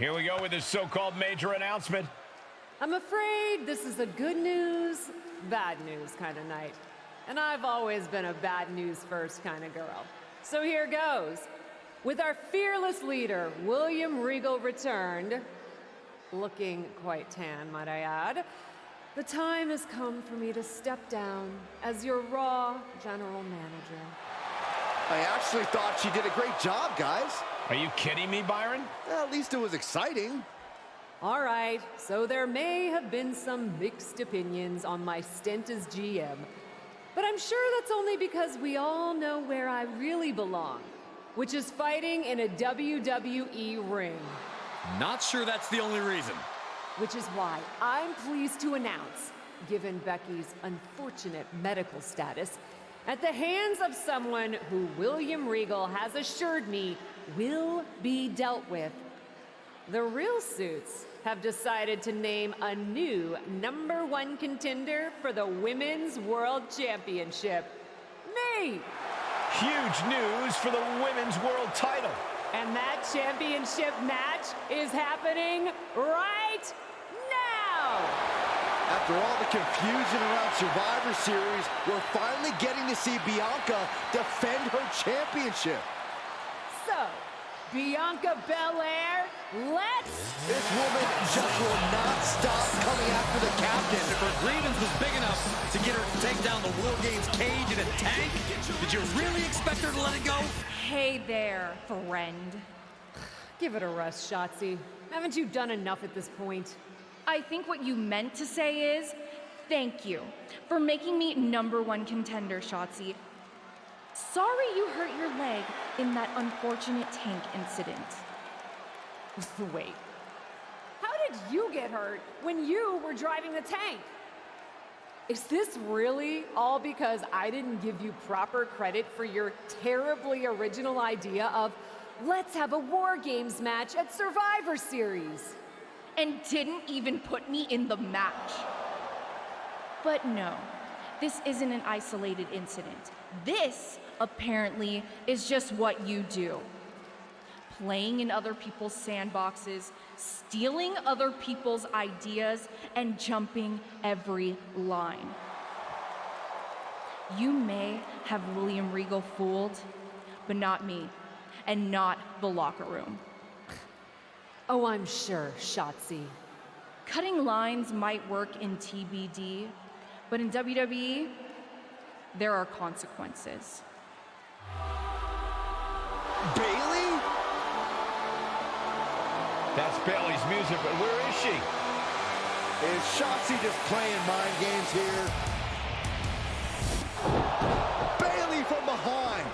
Here we go with this so-called major announcement. I'm afraid this is a good news, bad news kind of night. And I've always been a bad news first kind of girl. So here goes. With our fearless leader, William Regal returned, looking quite tan, might I add, the time has come for me to step down as your Raw general manager. I actually thought she did a great job, guys. Are you kidding me, Byron? At least it was exciting. All right, so there may have been some mixed opinions on my stint as GM, but I'm sure that's only because we all know where I really belong, which is fighting in a WWE ring. Not sure that's the only reason. Which is why I'm pleased to announce, given Becky's unfortunate medical status, at the hands of someone who William Regal has assured me will be dealt with, the Real Suits have decided to name a new #1 contender for the Women's World Championship. Me! Huge news for the Women's World title. And that championship match is happening right now! After all the confusion around Survivor Series, we're finally getting to see Bianca defend her championship. So, Bianca Belair, let's... This woman just will not stop coming after the captain. If her grievance was big enough to get her to take down the War Games cage in a tank, did you really expect her to let it go? Hey there, friend. Give it a rest, Shotzi. Haven't you done enough at this point? I think what you meant to say is, thank you for making me #1 contender, Shotzi. Sorry you hurt your leg in that unfortunate tank incident. Wait. How did you get hurt when you were driving the tank? Is this really all because I didn't give you proper credit for your terribly original idea of let's have a War Games match at Survivor Series? And didn't even put me in the match. But no, this isn't an isolated incident. This, apparently, is just what you do. Playing in other people's sandboxes, stealing other people's ideas, and jumping every line. You may have William Regal fooled, but not me, and not the locker room. Oh, I'm sure, Shotzi. Cutting lines might work in TBD, but in WWE, there are consequences. Bayley? That's Bayley's music, but where is she? Is Shotzi just playing mind games here? Bayley from behind.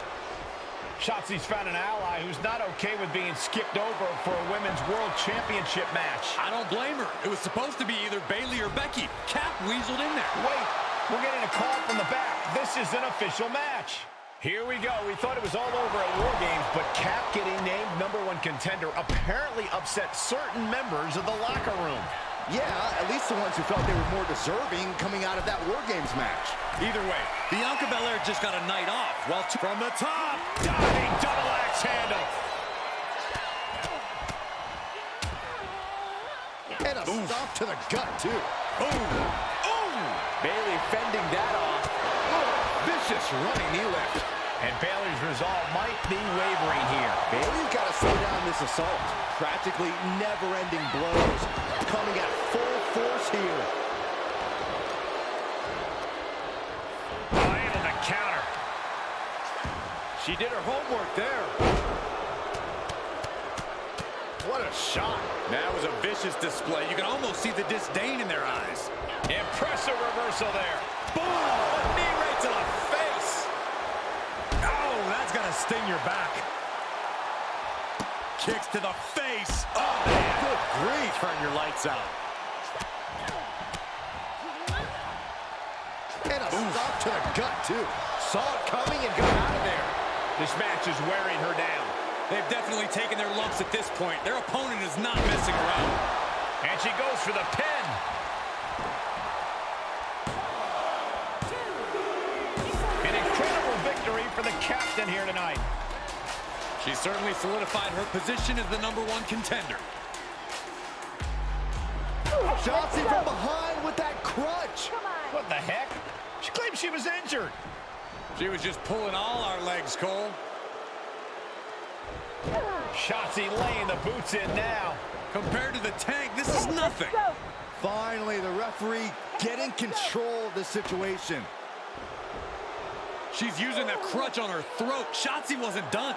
Shotzi's found an ally who's not okay with being skipped over for a Women's World Championship match. I don't blame her. It was supposed to be either Bayley or Becky. Cap weaseled in there. Wait, we're getting a call from the back. This is an official match. Here we go. We thought it was all over at War Games, but Cap getting named #1 contender apparently upset certain members of the locker room. Yeah, at least the ones who felt they were more deserving coming out of that War Games match. Either way, Bianca Belair just got a night off. Well, From the top, diving double axe handle. And a stop to the gut, too. Ooh. Bayley fending that off. Vicious running knee lift. And Bayley's resolve might be wavering here. Bayley's got to slow down this assault. Practically never-ending blows coming at full force here. Into the counter. She did her homework there. What a shot. that was a vicious display. You can almost see the disdain in their eyes. Impressive reversal there. Boom! A knee right to the face. Oh, that's gonna sting your back. Kicks to the face. Oh, man. Good grief. Turn your lights out. And a stop to the gut, too. Saw it coming and got out of there. This match is wearing her down. They've definitely taken their lumps at this point. Their opponent is not messing around. And she goes for the pin. An incredible victory for the captain here tonight. She certainly solidified her position as the #1 contender. Shotzi from behind with that crutch. What the heck? She claimed she was injured. She was just pulling all our legs, Cole. Shotzi laying the boots in now. Compared to the Tank, this is nothing. Finally, the referee getting control of the situation. She's using that crutch on her throat. Shotzi wasn't done.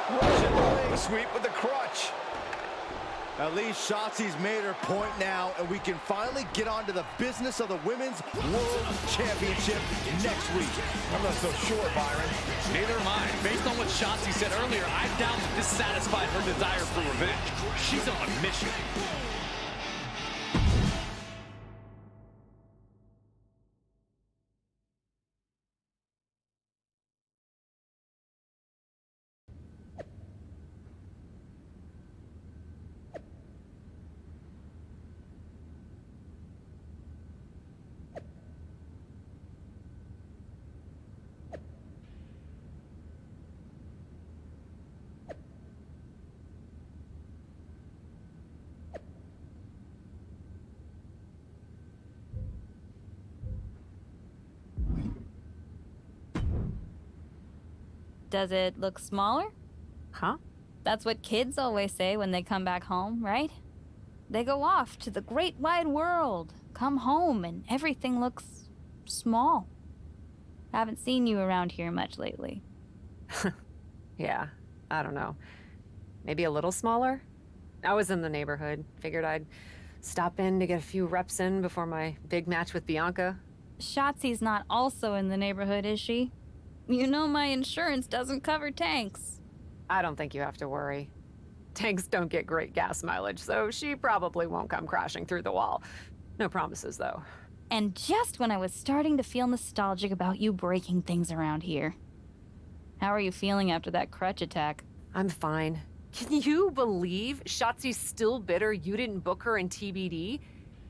Russian leg sweep with the crutch. At least Shotzi's made her point now, and we can finally get on to the business of the Women's World Championship next week. I'm not so sure, Byron. Neither am I. Based on what Shotzi said earlier, I doubt that this satisfied her desire for revenge. She's on a mission. Does it look smaller? Huh? That's what kids always say when they come back home, right? They go off to the great wide world, come home, and everything looks small. Haven't seen you around here much lately. Yeah, I don't know. Maybe a little smaller? I was in the neighborhood. Figured I'd stop in to get a few reps in before my big match with Bianca. Shotzi's not also in the neighborhood, is she? You know my insurance doesn't cover tanks. I don't think you have to worry. Tanks don't get great gas mileage, so she probably won't come crashing through the wall. No promises, though. And just when I was starting to feel nostalgic about you breaking things around here. How are you feeling after that crutch attack? I'm fine. Can you believe Shotzi's still bitter you didn't book her in TBD?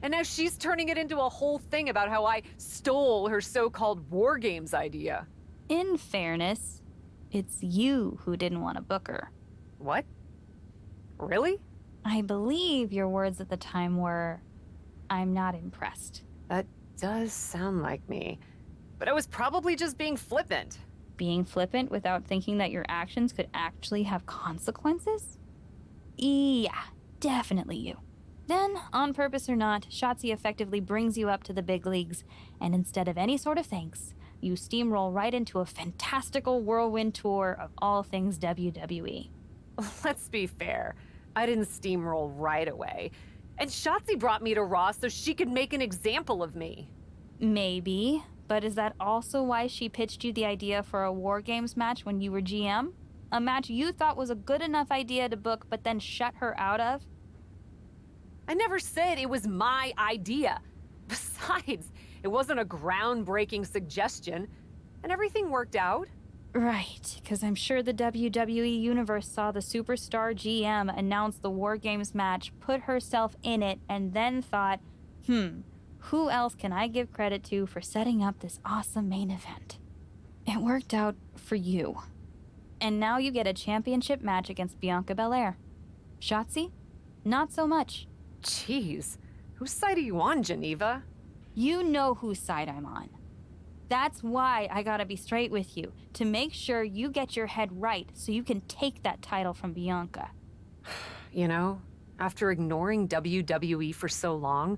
And now she's turning it into a whole thing about how I stole her so-called War Games idea. In fairness, it's you who didn't want to book her. What? Really? I believe your words at the time were, "I'm not impressed." That does sound like me. But I was probably just being flippant. Being flippant without thinking that your actions could actually have consequences? Yeah, definitely you. Then, on purpose or not, Shotzi effectively brings you up to the big leagues, and instead of any sort of thanks, you steamroll right into a fantastical whirlwind tour of all things WWE. Let's be fair. I didn't steamroll right away. And Shotzi brought me to Raw so she could make an example of me. Maybe, but is that also why she pitched you the idea for a War Games match when you were GM? A match you thought was a good enough idea to book but then shut her out of? I never said it was my idea. Besides, it wasn't a groundbreaking suggestion, and everything worked out. Right, because I'm sure the WWE Universe saw the superstar GM announce the War Games match, put herself in it, and then thought, who else can I give credit to for setting up this awesome main event? It worked out for you. And now you get a championship match against Bianca Belair. Shotzi? Not so much. Jeez, whose side are you on, Geneva? You know whose side I'm on. That's why I gotta be straight with you, to make sure you get your head right so you can take that title from Bianca. You know, after ignoring WWE for so long,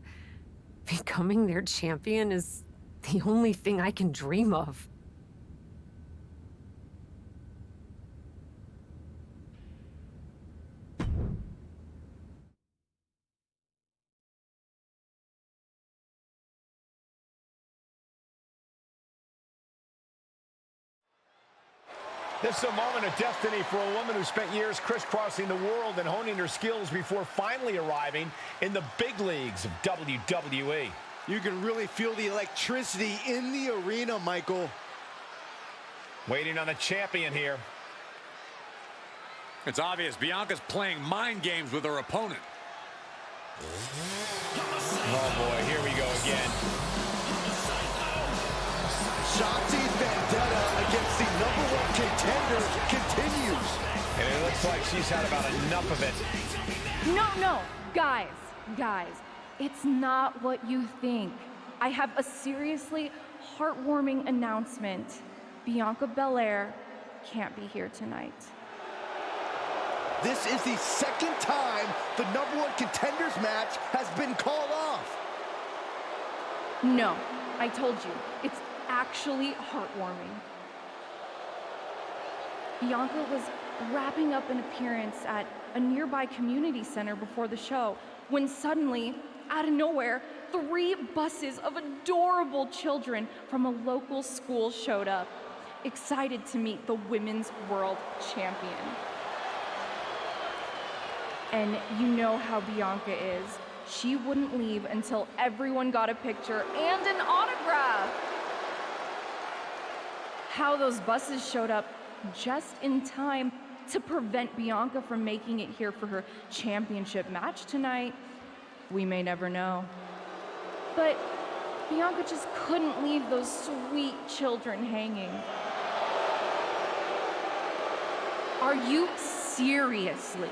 becoming their champion is the only thing I can dream of. This is a moment of destiny for a woman who spent years crisscrossing the world and honing her skills before finally arriving in the big leagues of WWE. You can really feel the electricity in the arena, Michael. Waiting on the champion here. It's obvious Bianca's playing mind games with her opponent. Oh boy, here we go again. Shotzi's vendetta against the #1 contender continues. And it looks like she's had about enough of it. No, guys. Guys, it's not what you think. I have a seriously heartwarming announcement. Bianca Belair can't be here tonight. This is the second time the #1 contenders match has been called off. No, I told you, it's actually heartwarming. Bianca was wrapping up an appearance at a nearby community center before the show when suddenly, out of nowhere, 3 buses of adorable children from a local school showed up, excited to meet the Women's World Champion. And you know how Bianca is. She wouldn't leave until everyone got a picture and an autograph. How those buses showed up just in time to prevent Bianca from making it here for her championship match tonight, we may never know. But Bianca just couldn't leave those sweet children hanging. Are you seriously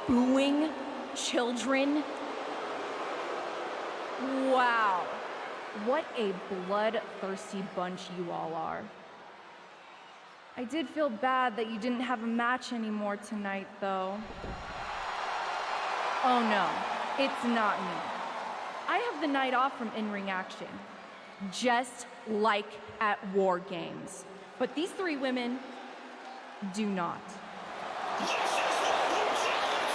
booing children? Wow, what a bloodthirsty bunch you all are. I did feel bad that you didn't have a match anymore tonight, though. Oh no, it's not me. I have the night off from in-ring action, just like at War Games. But these 3 women do not.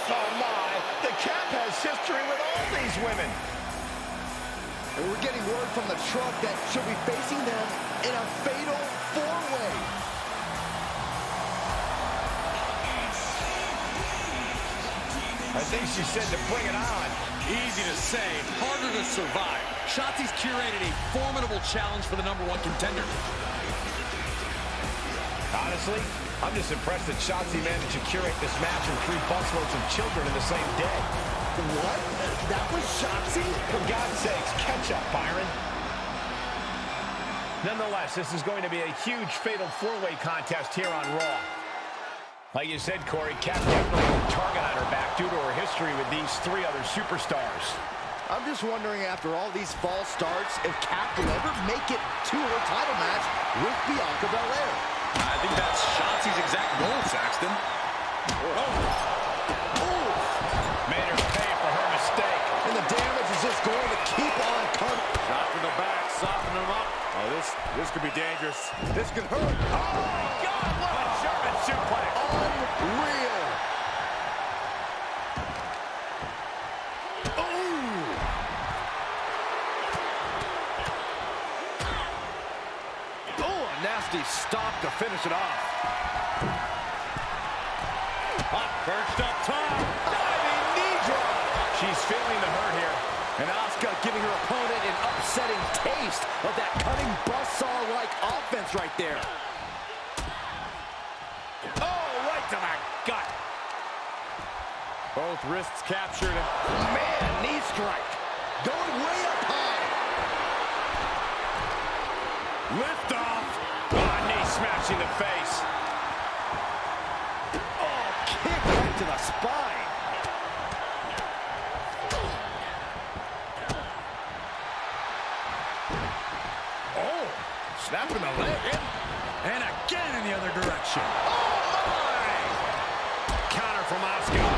Oh my, the Cap has history with all these women. And we're getting word from the truck that she'll be facing them in a fatal 4-way. I think she said to bring it on. Easy to say, harder to survive. Shotzi's curated a formidable challenge for the #1 contender. Honestly, I'm just impressed that Shotzi managed to curate this match with 3 busloads of children in the same day. What? That was Shotzi? For God's sakes, catch up, Byron. Nonetheless, this is going to be a huge fatal 4-way contest here on Raw. Like you said, Corey, Kat definitely has a target on her back due to her history with these 3 other superstars. I'm just wondering, after all these false starts, if Kat will ever make it to her title match with Bianca Belair. I think that's Shotzi's exact goal, Saxton. Made her pay for her mistake. And the damage is just going to keep on coming. Shot from the back, soften him up. Oh, this could be dangerous. This could hurt. Oh, my God, what a German suplex. Unreal. Nasty stop to finish it off. Perched up top. Diving knee drop. She's feeling the hurt here. And Asuka giving her opponent an upsetting taste of that cutting buzzsaw-like offense right there. Oh, right to the gut. Both wrists captured. Man, knee strike. Going way up high. Lift off. Oh, knee smashing the face. Oh, kick right to the spine. Oh, snapping the leg. And again in the other direction. Oh, my. Counter from Asuka.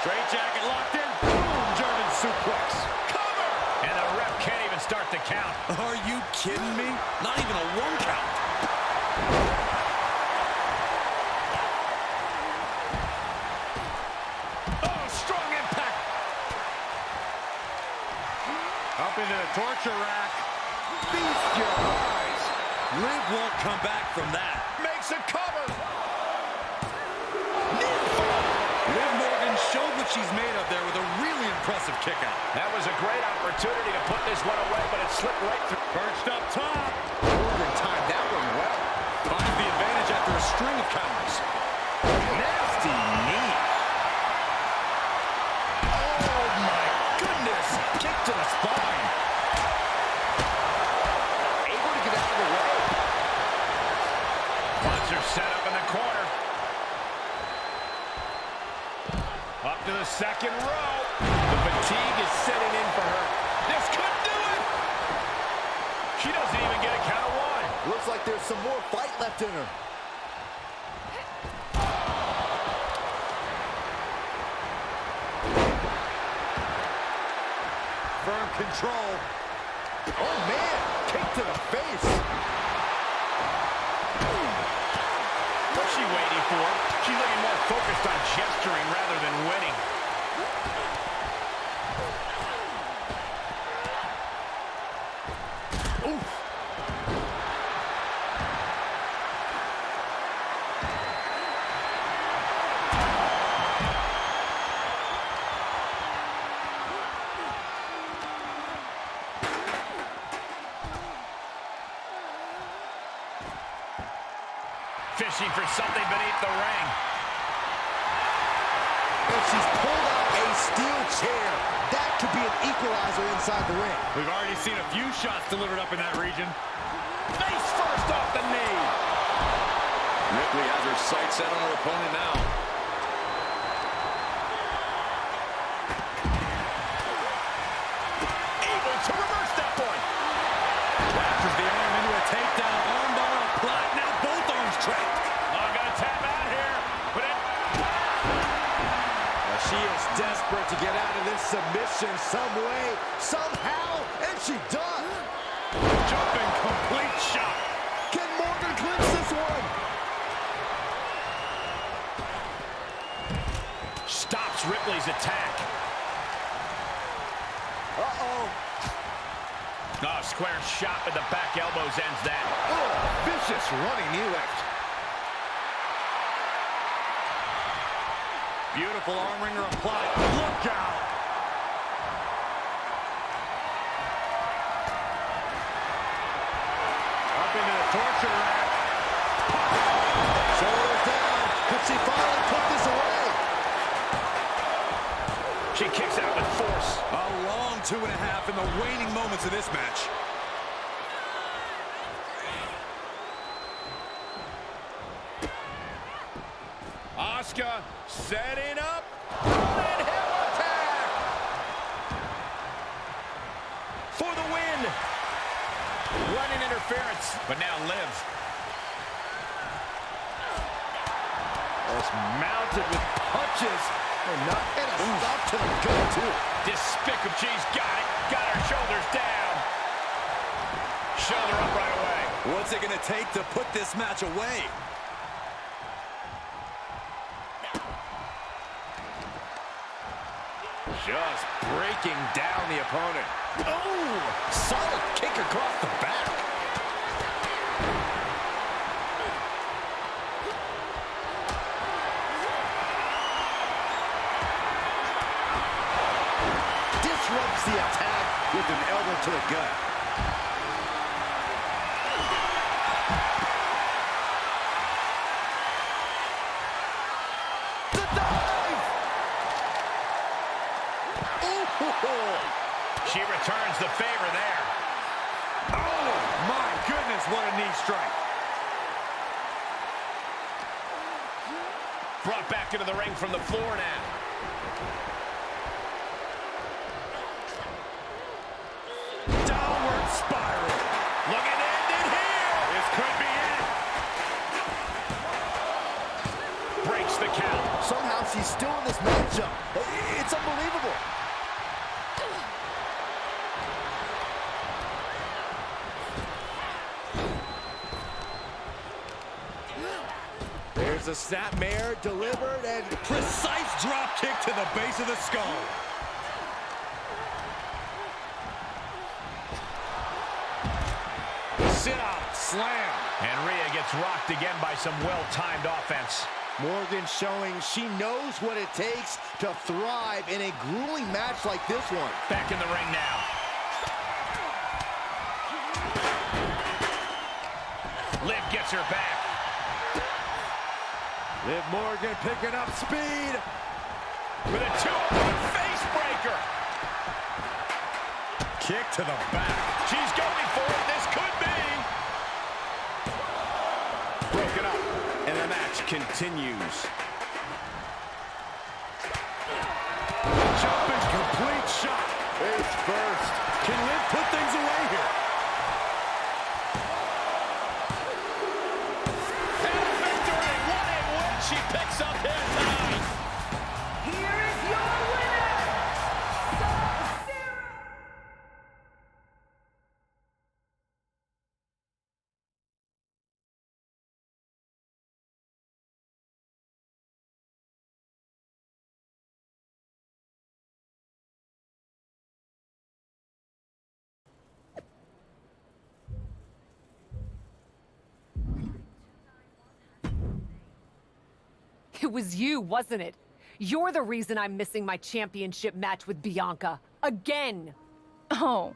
Straight jacket locked in. Boom, German suplex. Cover. And the ref can't even start the count. Are you kidding me? Not even a 1 count. Oh, strong impact. Up into the torture rack. Feast your eyes. Liv won't come back from that. Makes a cover. Liv Morgan showed what she's made of there with a really impressive kick out. That was a great opportunity to put this one away, but it slipped right through. Perched up top. Morgan timed that one well. Finds the advantage after a string of counters. Nasty knee. Oh, my goodness. Kick to the spine. Able to get out of the way. Monster set up in the corner. Up to the second rope. Fatigue is setting in for her. This could do it. She doesn't even get a count of one. Looks like there's some more fight left in her. Firm control. Oh, man. Kick to the face. What's she waiting for? She's looking more focused on gesturing rather than winning. Oof. Fishing for something beneath the ring. And she's pulled out a steel chair. That could be an equalizer inside the ring. We've already seen a few shots delivered up in that region. Face first off the knee. Ripley has her sights set on her opponent now. Able to reverse that one. Captures the arm into a takedown. Armbar applied. Now both arms trapped. Oh, gonna tap out here. But it... She is desperate to get out of this submission some way, somehow, and she does. Jumping complete shot. Can Morgan clinch this one? Stops Ripley's attack. Uh-oh. Oh, square shot with the back elbows ends that. Oh, vicious running knee lift. Beautiful arm wringer applied. Look out! Up into the torture rack. Shoulders down. Could she finally put this away? She kicks out with force. A long 2.5 in the waning moments of this match. Asuka setting up. Running heel attack. For the win. Running interference, but now Liv. It's mounted with punches. And a stop to the gut, too. Despicable. She's got it. Got her shoulders down. Shoulder up right away. What's it going to take to put this match away? Just breaking down the opponent. Oh, solid kick across the back. Disrupts the attack with an elbow to the gut. She returns the favor there. Oh, my goodness, what a knee strike. Brought back into the ring from the floor now. Downward spiral. Looking to end it here. This could be it. Breaks the count. Somehow she's still in this matchup. It's unbelievable. There's a snapmare delivered and Precise drop kick to the base of the skull. Sit out, slam. And Rhea gets rocked again by some well-timed offense. Morgan showing she knows what it takes to thrive in a grueling match like this one. Back in the ring now. Liv gets her back. Liv Morgan picking up speed. With a 2-point face breaker. Kick to the back. She's going for it. This could be. Broken up. And the match continues. Jumping complete It was you, wasn't it? You're the reason I'm missing my championship match with Bianca. Again! Oh,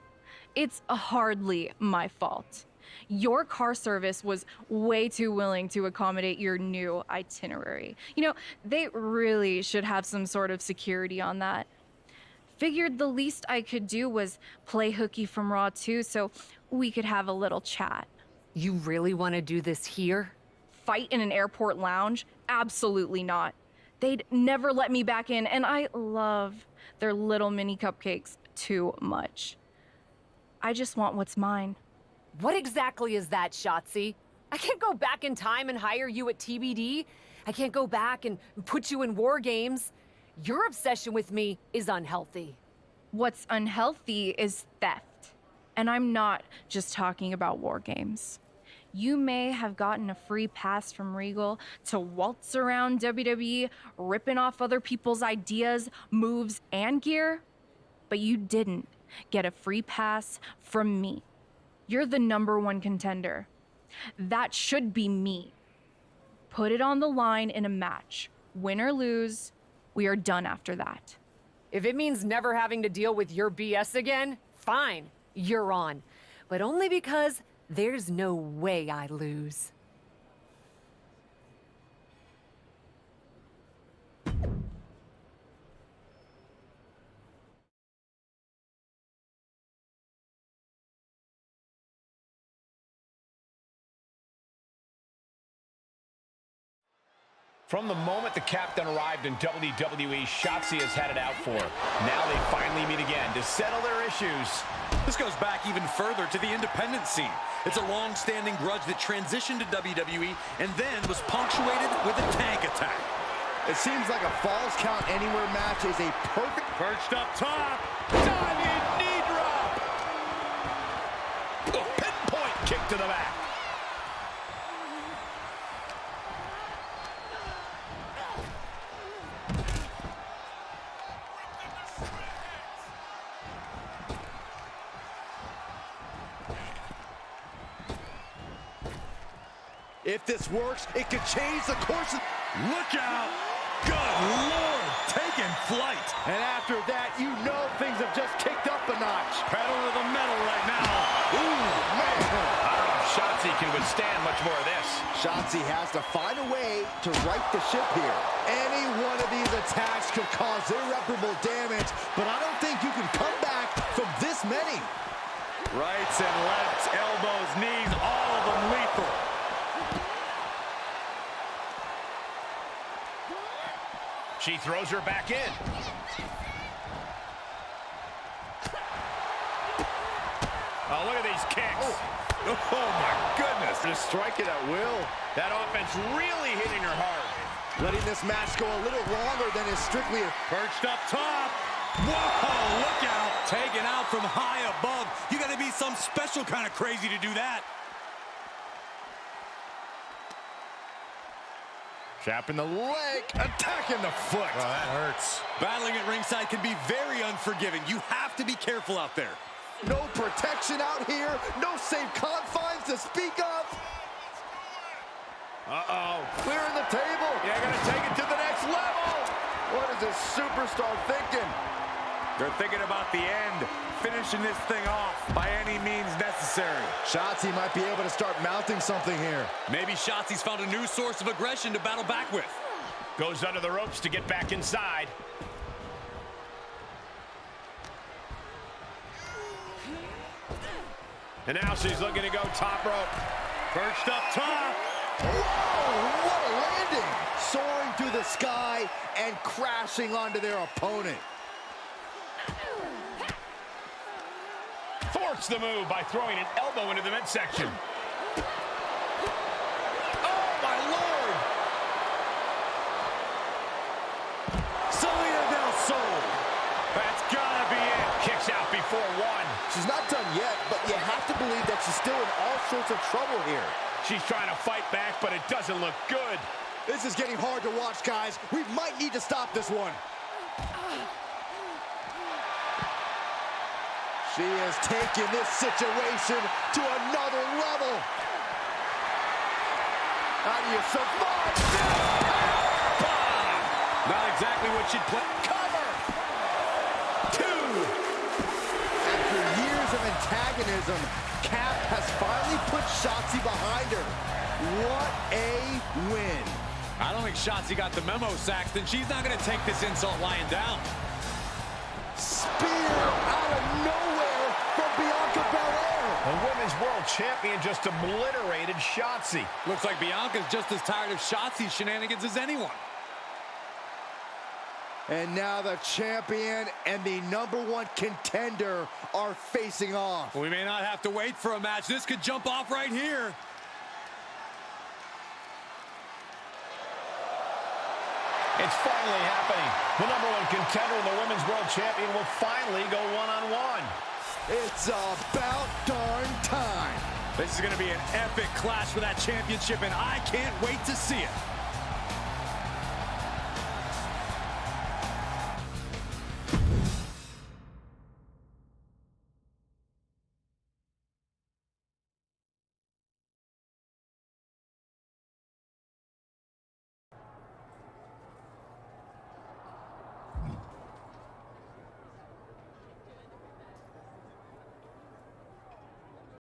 it's hardly my fault. Your car service was way too willing to accommodate your new itinerary. You know, they really should have some sort of security on that. Figured the least I could do was play hooky from Raw 2 so we could have a little chat. You really want to do this here? Fight in an airport lounge? Absolutely not. They'd never let me back in, and I love their little mini cupcakes too much. I just want what's mine. What exactly is that, Shotzi? I can't go back in time and hire you at TBD. I can't go back and put you in war games. Your obsession with me is unhealthy. What's unhealthy is theft. And I'm not just talking about war games. You may have gotten a free pass from Regal to waltz around WWE, ripping off other people's ideas, moves, and gear, but you didn't get a free pass from me. You're the #1 contender. That should be me. Put it on the line in a match. Win or lose, we are done after that. If it means never having to deal with your BS again, fine, you're on. But only because there's no way I lose. From the moment the captain arrived in WWE, Shotzi has had it out for her. Now they finally meet again to settle their issues. This goes back even further to the independent scene. It's a long-standing grudge that transitioned to WWE and then was punctuated with a tank attack. It seems like a Falls Count Anywhere match is a perfect... Perched up top. Diving knee drop. A pinpoint kick to the back. If this works, it could change the course of... Look out! Good Lord! Taking flight! And after that, you know things have just kicked up a notch. Pedal to the metal right now. Ooh, man! I don't know if Shotzi can withstand much more of this. Shotzi has to find a way to right the ship here. Any one of these attacks could cause irreparable damage, but I don't think you can come back from this many. Rights and lefts, elbows, knees, all of them lethal. She throws her back in. Oh, look at these kicks. Oh my goodness. Just strike it at will. That offense really hitting her hard. Letting this match go a little longer than is strictly a... Perched up top. Whoa, look out. Taken out from high above. You got to be some special kind of crazy to do that. Chapping the leg, attacking the foot. Oh, that hurts. Battling at ringside can be very unforgiving. You have to be careful out there. No protection out here. No safe confines to speak of. Uh-oh. Clearing the table. Yeah, gonna take it to the next level. What is this superstar thinking? They're thinking about the end, finishing this thing off by any means necessary. Shotzi might be able to start mounting something here. Maybe Shotzi's found a new source of aggression to battle back with. Goes under the ropes to get back inside. And now she's looking to go top rope. Perched up top. Whoa, what a landing. Soaring through the sky and crashing onto their opponent. Thwarts the move by throwing an elbow into the midsection. Oh, my Lord! Selena Del Sol. That's gotta be it. Kicks out before one. She's not done yet, but you have to believe that she's still in all sorts of trouble here. She's trying to fight back, but it doesn't look good. This is getting hard to watch, guys. We might need to stop this one. She is taking this situation to another level. How do you survive this? Not exactly what she'd play. Cover! 2! After years of antagonism, Cap has finally put Shotzi behind her. What a win. I don't think Shotzi got the memo, Saxton. She's not going to take this insult lying down. Spear out of nowhere from Bianca Belair. The Women's World Champion just obliterated Shotzi. Looks like Bianca's just as tired of Shotzi's shenanigans as anyone. And now the champion and the #1 contender are facing off. We may not have to wait for a match. This could jump off right here. It's finally happening. The #1 contender and the Women's World Champion will finally go one-on-one. It's about darn time. This is going to be an epic clash for that championship, and I can't wait to see it.